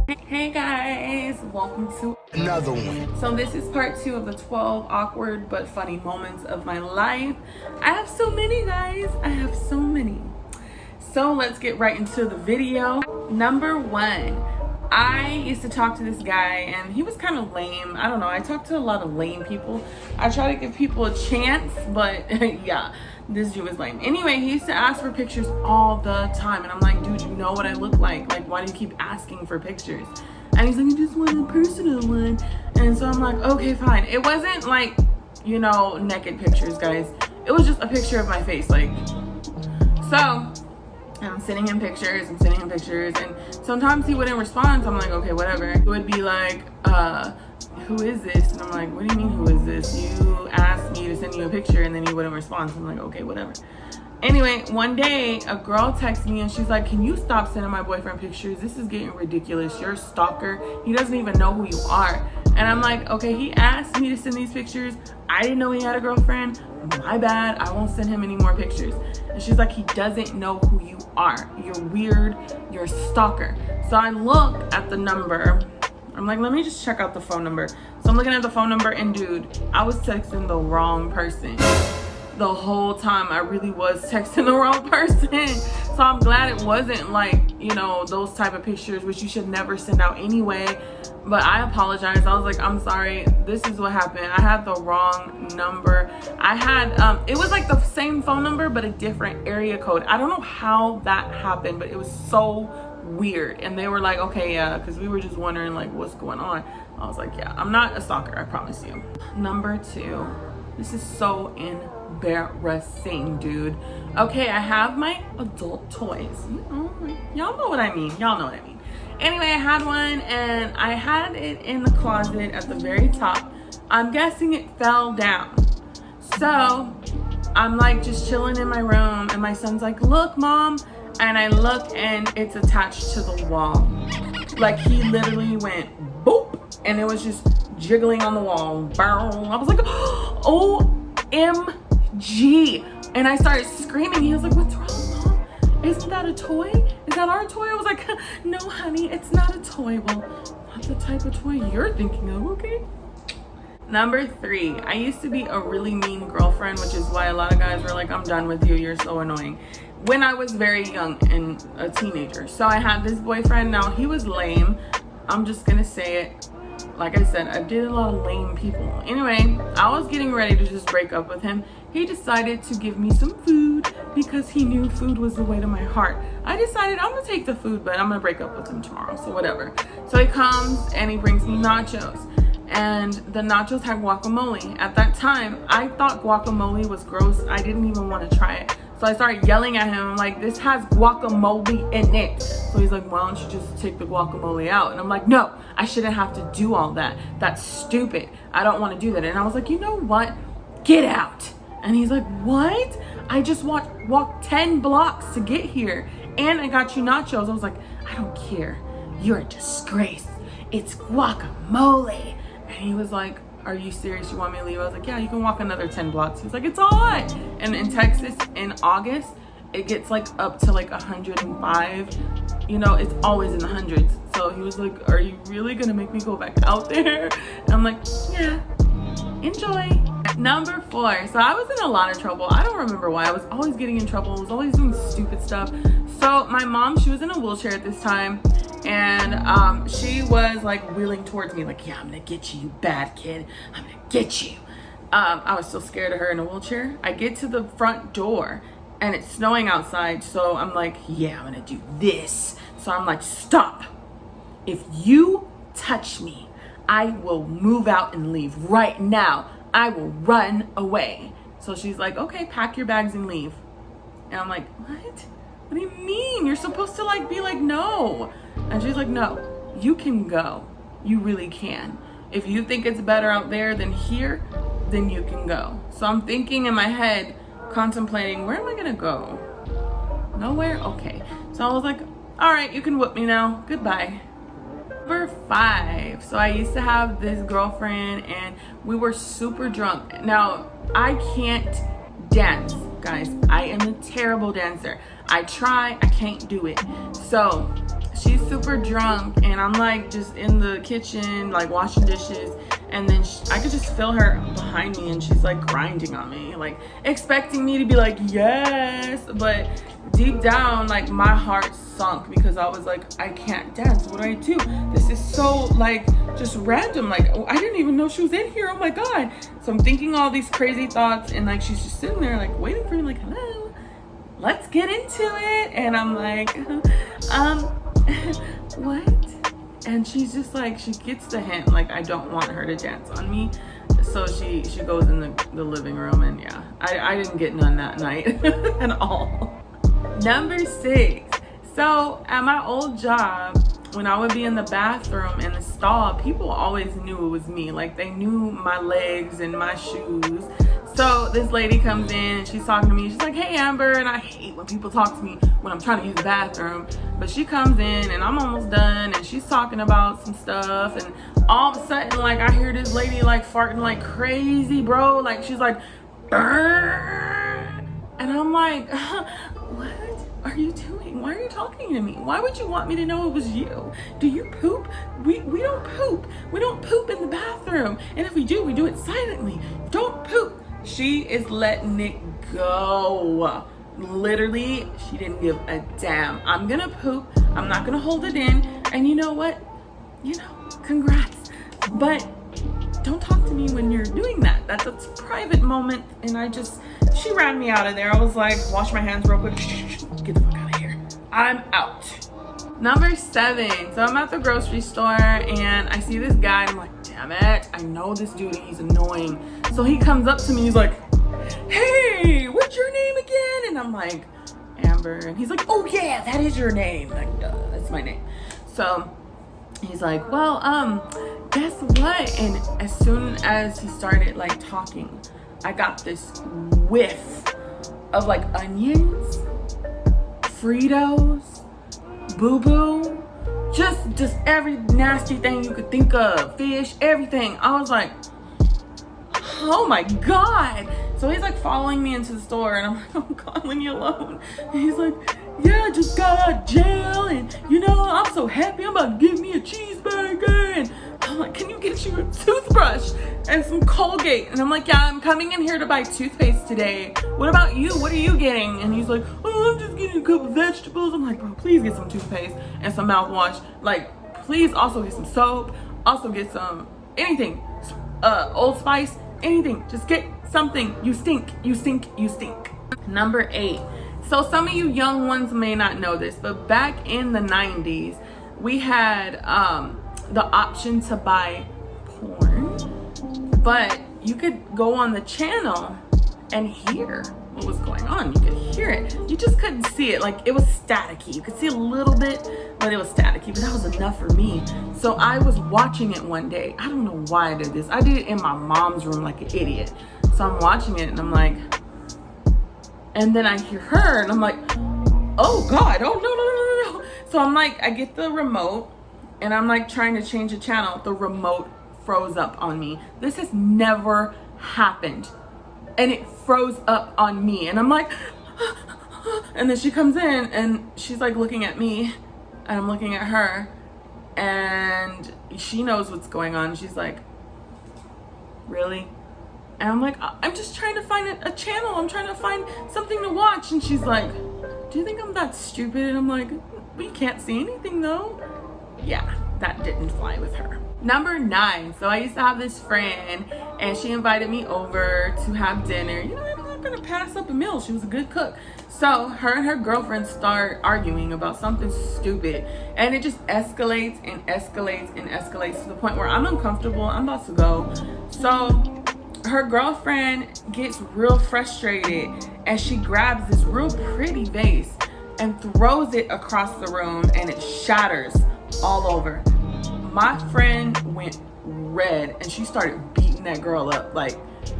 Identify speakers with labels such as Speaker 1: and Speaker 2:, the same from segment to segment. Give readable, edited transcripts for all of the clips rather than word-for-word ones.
Speaker 1: Hey guys, welcome to
Speaker 2: another one.
Speaker 1: So this is part 2 of the 12 awkward but funny moments of my life. I have so many, guys. I have so many. So let's get right into the video. Number 1. I used to talk to this guy and he was kind of lame. I don't know. I talk to a lot of lame people. I try to give people a chance, but yeah, this dude was lame. Anyway, he used to ask for pictures all the time. And I'm like, dude, you know what I look like? Like, why do you keep asking for pictures? And he's like, I just want a personal one. And so I'm like, okay, fine. It wasn't like, you know, naked pictures, guys. It was just a picture of my face. Like, so I'm sending him pictures, and sometimes he wouldn't respond, so I'm like, okay, whatever. It would be like, who is this? And I'm like, what do you mean, who is this? You asked me to send you a picture, and then he wouldn't respond, so I'm like, okay, whatever. Anyway, one day, a girl texts me, and she's like, can you stop sending my boyfriend pictures? This is getting ridiculous. You're a stalker. He doesn't even know who you are. And I'm like, okay, he asked me to send these pictures. I didn't know he had a girlfriend. My bad. I won't send him any more pictures. And she's like, he doesn't know who you are. You're weird. You're a stalker. So I look at the number. I'm like, let me just check out the phone number. So I'm looking at the phone number, and dude, I was texting the wrong person. The whole time I really was texting the wrong person. So I'm glad it wasn't like, you know, those type of pictures, which you should never send out anyway. But I apologized. I was like, I'm sorry, this is what happened. I had the wrong number. I had it was like the same phone number but a different area code. I don't know how that happened, but it was so weird. And they were like, okay, yeah, because we were just wondering like what's going on. I was like, yeah, I'm not a stalker, I promise you. Number 2. This is so embarrassing, dude. Okay, I have my adult toys. Y'all know what I mean. Y'all know what I mean. Anyway, I had one and I had it in the closet at the very top. I'm guessing it fell down. So I'm like just chilling in my room and my son's like, look, mom. And I look and it's attached to the wall. Like he literally went boop and it was just jiggling on the wall. I was like, OMG. And I started screaming. He was like, what's wrong, mom? Isn't that a toy? Is that our toy? I was like, no, honey, it's not a toy. Well, not the type of toy you're thinking of, okay? Number 3, I used to be a really mean girlfriend, which is why a lot of guys were like, I'm done with you, you're so annoying. When I was very young and a teenager. So I had this boyfriend. Now, he was lame. I'm just gonna say it. Like I said, I did a lot of lame people. Anyway, I was getting ready to just break up with him. He decided to give me some food because he knew food was the way to my heart. I decided I'm gonna take the food, but I'm gonna break up with him tomorrow, so whatever. So he comes and he brings me nachos. And the nachos had guacamole. At that time, I thought guacamole was gross. I didn't even want to try it. So I started yelling at him. I'm like, this has guacamole in it. So he's like, why don't you just take the guacamole out? And I'm like, no, I shouldn't have to do all that. That's stupid. I don't want to do that. And I was like, you know what? Get out. And he's like, what? I just walked 10 blocks to get here. And I got you nachos. I was like, I don't care. You're a disgrace. It's guacamole. And he was like, are you serious? You want me to leave? I was like, yeah, you can walk another 10 blocks. He was like, it's all right. And in Texas, in August, it gets like up to like 105. You know, it's always in the hundreds. So he was like, are you really gonna make me go back out there? And I'm like, yeah, enjoy. Number 4. So I was in a lot of trouble. I don't remember why. I was always getting in trouble. I was always doing stupid stuff. So my mom, she was in a wheelchair at this time. And she was like wheeling towards me like, yeah, I'm gonna get you, you bad kid. I'm gonna get you. I was still scared of her in a wheelchair. I get to the front door and it's snowing outside. So I'm like, yeah, I'm gonna do this. So I'm like, stop. If you touch me, I will move out and leave right now. I will run away. So she's like, okay, pack your bags and leave. And I'm like, what? What do you mean? You're supposed to like be like, no. And she's like, no, you can go. You really can. If you think it's better out there than here, then you can go. So I'm thinking in my head, contemplating, where am I gonna go? Nowhere? Okay. So I was like, all right, you can whoop me now. Goodbye. Number 5. So I used to have this girlfriend and we were super drunk. Now, I can't dance, guys. I am a terrible dancer. I try, I can't do it. So she's super drunk, and I'm like just in the kitchen like washing dishes, and then I could just feel her behind me, and she's like grinding on me, like expecting me to be like yes, but deep down like my heart sunk because I was like, I can't dance. What do I do? This is so like just random. Like, oh, I didn't even know she was in here. Oh my god. So I'm thinking all these crazy thoughts, and like she's just sitting there like waiting for me, like, hello, let's get into it. And I'm like, what? And she's just like, she gets the hint, like I don't want her to dance on me. So she goes in the living room, and yeah, I didn't get none that night at all. Number 6. So at my old job, when I would be in the bathroom in the stall, people always knew it was me. Like they knew my legs and my shoes. So this lady comes in and she's talking to me. She's like, hey Amber, and I hate when people talk to me when I'm trying to use the bathroom. But she comes in and I'm almost done, and she's talking about some stuff, and all of a sudden like I hear this lady like farting like crazy, bro. Like she's like, brrr. And I'm like, what are you doing? Why are you talking to me? Why would you want me to know it was you? Do you poop? We don't poop. We don't poop in the bathroom. And if we do, we do it silently. Don't poop. She is letting it go. Literally, she didn't give a damn. I'm gonna poop. I'm not gonna hold it in. And you know what? Congrats. But don't talk to me when you're doing that. That's a private moment. And she ran me out of there. I was like, wash my hands real quick. Get the fuck out of here. I'm out. Number 7. So I'm at the grocery store and I see this guy and I'm like, damn it, I know this dude and he's annoying. So he comes up to me, he's like, hey, what's your name again? And I'm like, Amber. And he's like, oh yeah, that is your name. Like, duh, that's my name. So he's like, well, guess what? And as soon as he started like talking, I got this whiff of like onions, Fritos, boo-boo, just every nasty thing you could think of, fish, everything. I was like, oh my god. So he's like following me into the store, and I'm like, oh god, leave me alone. And he's like, yeah, I just got out of jail, and I'm so happy, I'm about to give me a cheeseburger. And I'm like, can you get you a toothbrush and some Colgate? And I'm like, yeah, I'm coming in here to buy toothpaste today. What about you? What are you getting? And he's like, oh, I'm just getting a couple vegetables. I'm like, bro, please get some toothpaste and some mouthwash. Like, please also get some soap. Also get some anything, Old Spice, anything. Just get something. You stink, you stink, you stink. Number 8. So some of you young ones may not know this, but back in the 90s, we had the option to buy porn, but you could go on the channel and hear what was going on. You could hear it. You just couldn't see it. Like, it was staticky. You could see a little bit, but it was staticky, but that was enough for me. So I was watching it one day. I don't know why I did this. I did it in my mom's room like an idiot. So I'm watching it and I'm like, and then I hear her and I'm like, oh god, oh no. So I'm like, I get the remote and I'm like trying to change the channel. The remote froze up on me. This has never happened. And it froze up on me. And I'm like, and then she comes in and she's like looking at me and I'm looking at her and she knows what's going on. She's like, really? And I'm like, I'm just trying to find a channel. I'm trying to find something to watch. And she's like, do you think I'm that stupid? And I'm like, but you can't see anything though. Yeah, that didn't fly with her. Number 9. So I used to have this friend and she invited me over to have dinner. I'm not gonna pass up a meal. She was a good cook. So her and her girlfriend start arguing about something stupid. And it just escalates and escalates and escalates to the point where I'm uncomfortable. I'm about to go. So her girlfriend gets real frustrated and she grabs this real pretty vase and throws it across the room and it shatters all over. My friend went red and she started beating that girl up. Like,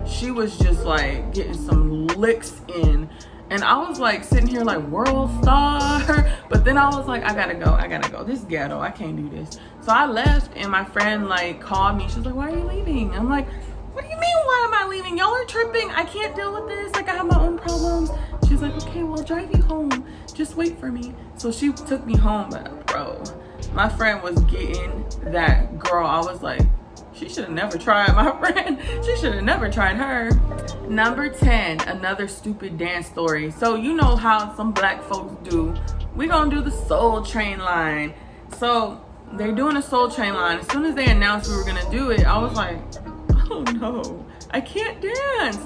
Speaker 1: she was just like getting some licks in. And I was like sitting here like world star. But then I was like, I gotta go. This is ghetto. I can't do this. So I left and my friend like called me. She's like, why are you leaving? I'm like, what do you mean, why am I leaving? Y'all are tripping. I can't deal with this. Like, I have my own problems. She's like, okay, well, I'll drive you home. just wait for me. So she took me home, but bro, my friend was getting that girl. I was like, she should have never tried my friend. She should have never tried her. Number 10, another stupid dance story. So you know how some black folks do. We gonna do the Soul Train line. So they're doing a Soul Train line. As soon as they announced we were gonna do it, I was like, oh no, I can't dance.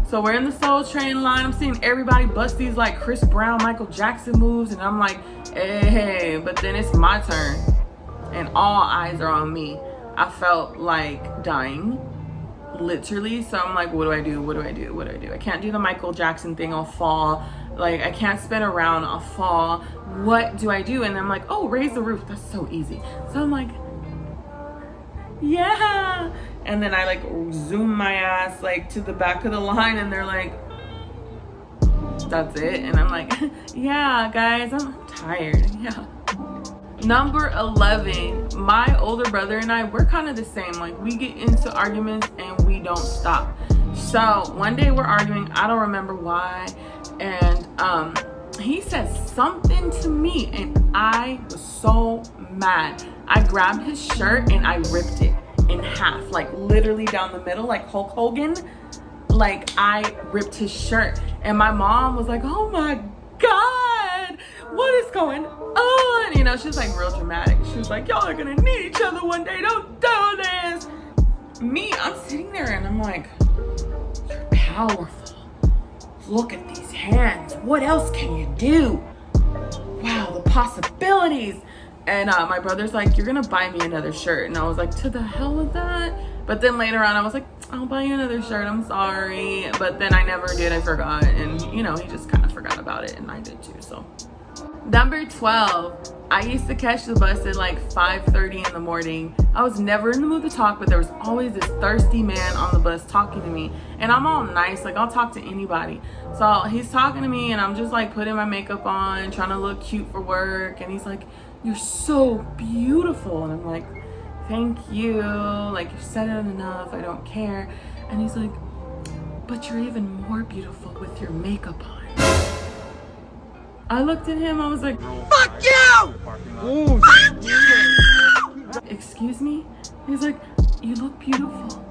Speaker 1: So we're in the Soul Train line. I'm seeing everybody bust these like Chris Brown, Michael Jackson moves, and I'm like, hey, but then it's my turn and all eyes are on me. I felt like dying, literally. So I'm like, what do I do? What do I do? What do I do? I can't do the Michael Jackson thing, I'll fall. Like, I can't spin around, I'll fall. What do I do? And I'm like, oh, raise the roof. That's so easy. So I'm like, yeah. And then I like zoom my ass like to the back of the line and they're like, that's it. And I'm like, yeah, guys, I'm tired. Yeah. Number 11, my older brother and I, we're kind of the same. Like, we get into arguments and we don't stop. So one day we're arguing, I don't remember why, and he said something to me and I was so mad. I grabbed his shirt and I ripped it in half, like literally down the middle, like Hulk Hogan. Like, I ripped his shirt and my mom was like, oh my God, what is going on? You know, she's like real dramatic. She was like, y'all are gonna need each other one day, don't do this. Me, I'm sitting there and I'm like, you're powerful. Look at these hands. What else can you do? Wow, the possibilities. And my brother's like, you're gonna buy me another shirt. And I was like, to the hell with that. But then later on, I was like, I'll buy you another shirt, I'm sorry. But then I never did, I forgot. And you know, he just kind of forgot about it and I did too, so. Number 12, I used to catch the bus at like 5:30 in the morning. I was never in the mood to talk, but there was always this thirsty man on the bus talking to me. And I'm all nice, like I'll talk to anybody. So he's talking to me and I'm just like putting my makeup on, trying to look cute for work. And he's like, you're so beautiful. And I'm like, thank you. Like, you've said it enough, I don't care. And he's like, but you're even more beautiful with your makeup on. I looked at him, I was like, fuck you! Ooh, fuck you! Excuse me? He's like, you look beautiful,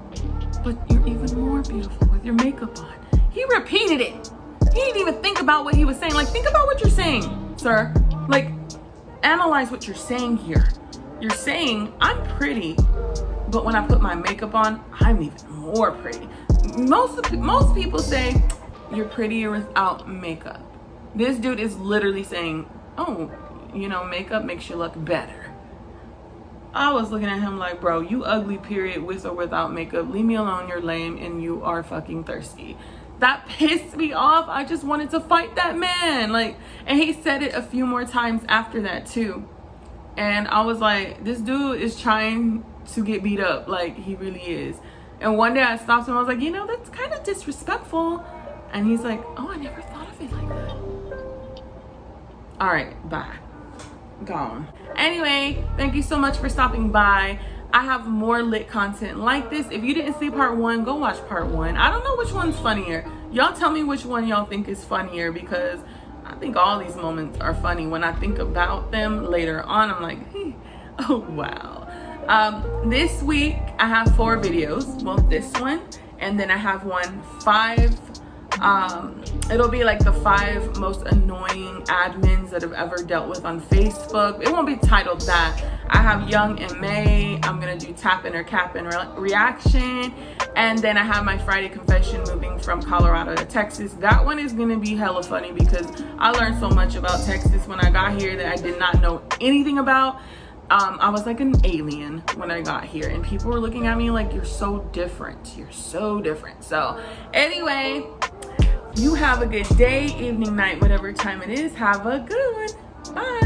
Speaker 1: but you're even more beautiful with your makeup on. He repeated it. He didn't even think about what he was saying. Like, think about what you're saying, sir. Like, analyze what you're saying here. You're saying, I'm pretty, but when I put my makeup on, I'm even more pretty. Most people say, you're prettier without makeup. This dude is literally saying, oh, you know, makeup makes you look better. I was looking at him like, bro, you ugly, period, with or without makeup. Leave me alone, you're lame, and you are fucking thirsty. That pissed me off. I just wanted to fight that man. Like, and he said it a few more times after that too. And I was like, this dude is trying to get beat up. Like, he really is. And one day I stopped him. I was like, you know, that's kind of disrespectful. And he's like, oh, I never thought of it like that. All right, bye. Gone. Anyway, thank you so much for stopping by. I have more lit content like this. If you didn't see part 1, go watch part 1. I don't know which one's funnier. Y'all tell me which one y'all think is funnier, because I think all these moments are funny. When I think about them later on, I'm like, oh wow. This week I have 4 videos. Well, this one, and then I have 5. It'll be like the 5 most annoying admins that I've ever dealt with on Facebook. It won't be titled that. I have Young and May. I'm gonna do tap in or cap in reaction, and then I have my Friday confession, moving from Colorado to Texas. That one is gonna be hella funny because I learned so much about Texas when I got here that I did not know anything about. I was like an alien when I got here, and people were looking at me like, you're so different. You're so different. So anyway, you have a good day, evening, night, whatever time it is. Have a good one. Bye.